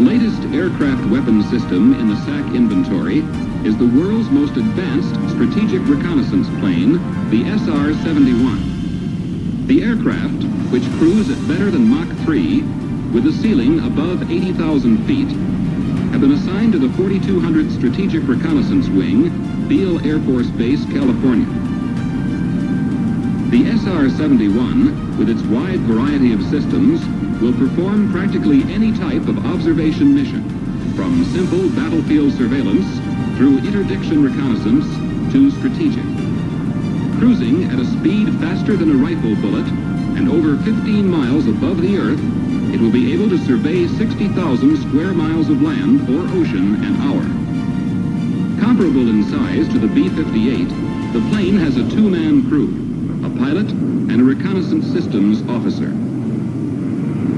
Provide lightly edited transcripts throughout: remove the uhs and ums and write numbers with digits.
latest aircraft weapon system in the SAC inventory is the world's most advanced strategic reconnaissance plane, the SR-71. The aircraft, which cruise at better than Mach 3, with a ceiling above 80,000 feet, have been assigned to the 4200 Strategic Reconnaissance Wing, Beale Air Force Base, California. The SR-71, with its wide variety of systems, will perform practically any type of observation mission, from simple battlefield surveillance through interdiction reconnaissance to strategic. Cruising at a speed faster than a rifle bullet and over 15 miles above the Earth, it will be able to survey 60,000 square miles of land or ocean an hour. Comparable in size to the B-58, the plane has a two-man crew, a pilot and a reconnaissance systems officer.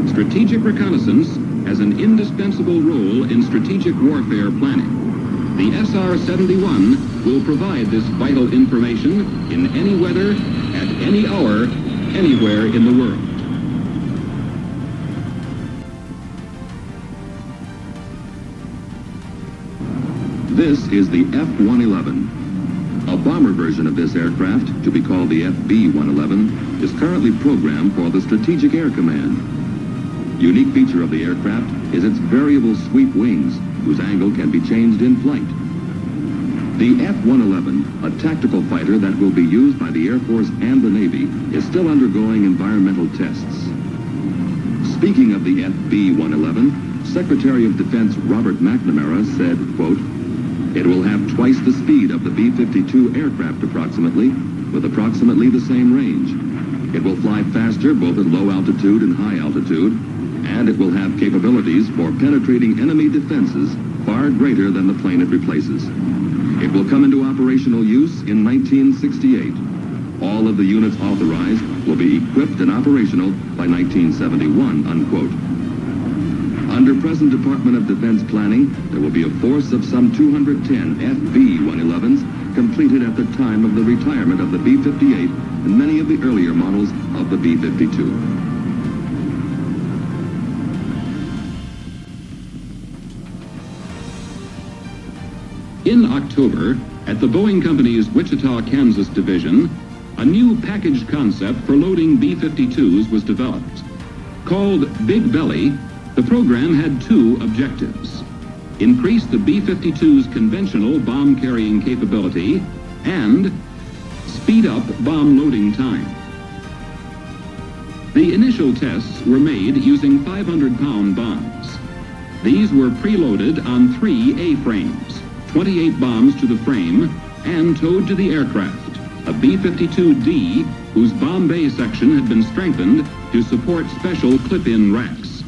Strategic reconnaissance has an indispensable role in strategic warfare planning. The SR-71 will provide this vital information in any weather, at any hour, anywhere in the world. This is the F-111. A bomber version of this aircraft, to be called the FB-111, is currently programmed for the Strategic Air Command. Unique feature of the aircraft is its variable sweep wings, whose angle can be changed in flight. The F-111, a tactical fighter that will be used by the Air Force and the Navy, is still undergoing environmental tests. Speaking of the FB-111, Secretary of Defense Robert McNamara said, quote, "It will have twice the speed of the B-52 aircraft approximately, with approximately the same range. It will fly faster both at low altitude and high altitude, and it will have capabilities for penetrating enemy defenses far greater than the plane it replaces. It will come into operational use in 1968. All of the units authorized will be equipped and operational by 1971, unquote. Under present Department of Defense planning, there will be a force of some 210 FB-111s completed at the time of the retirement of the B-58 and many of the earlier models of the B-52. In October, at the Boeing Company's Wichita, Kansas division, a new packaged concept for loading B-52s was developed. Called Big Belly, the program had two objectives: increase the B-52's conventional bomb-carrying capability and speed up bomb loading time. The initial tests were made using 500-pound bombs. These were preloaded on 3 A-frames, 28 bombs to the frame, and towed to the aircraft, a B-52D whose bomb bay section had been strengthened to support special clip-in racks.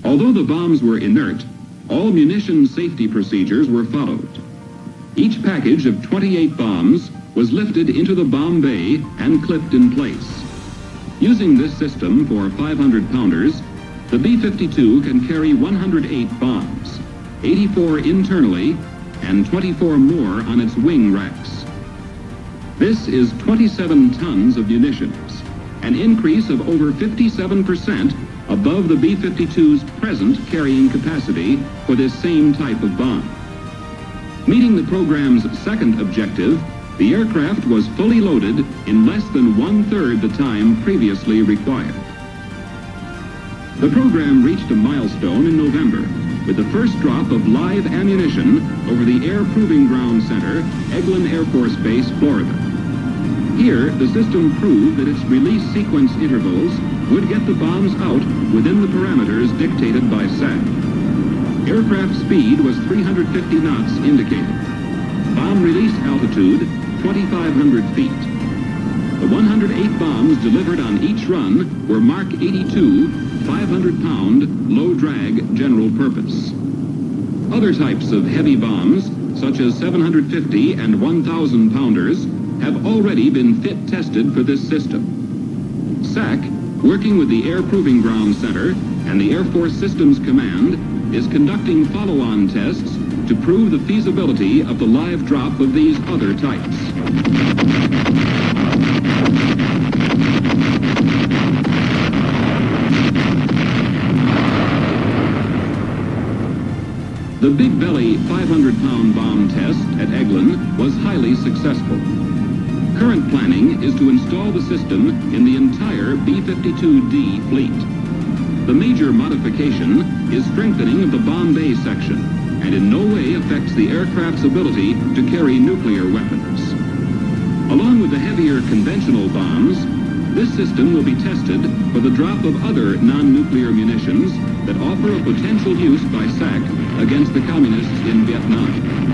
Although the bombs were inert, all munition safety procedures were followed. Each package of 28 bombs was lifted into the bomb bay and clipped in place. Using this system for 500-pounders, the B-52 can carry 108 bombs, 84 internally, and 24 more on its wing racks. This is 27 tons of munitions, an increase of over 57% above the B-52's present carrying capacity for this same type of bomb. Meeting the program's second objective, the aircraft was fully loaded in less than one-third the time previously required. The program reached a milestone in November with the first drop of live ammunition over the Air Proving Ground Center, Eglin Air Force Base, Florida. Here, the system proved that its release sequence intervals would get the bombs out within the parameters dictated by SAC. Aircraft speed was 350 knots indicated. Bomb release altitude, 2,500 feet. The 108 bombs delivered on each run were Mark 82, 500-pound, low-drag general purpose. Other types of heavy bombs, such as 750 and 1,000-pounders, have already been fit tested for this system. SAC, working with the Air Proving Ground Center and the Air Force Systems Command, is conducting follow-on tests to prove the feasibility of the live drop of these other types. The Big Belly 500-pound bomb test at Eglin was highly successful. Current planning is to install the system in the entire B-52D fleet. The major modification is strengthening of the bomb bay section, and in no way affects the aircraft's ability to carry nuclear weapons. Along with the heavier conventional bombs, this system will be tested for the drop of other non-nuclear munitions that offer a potential use by SAC against the communists in Vietnam.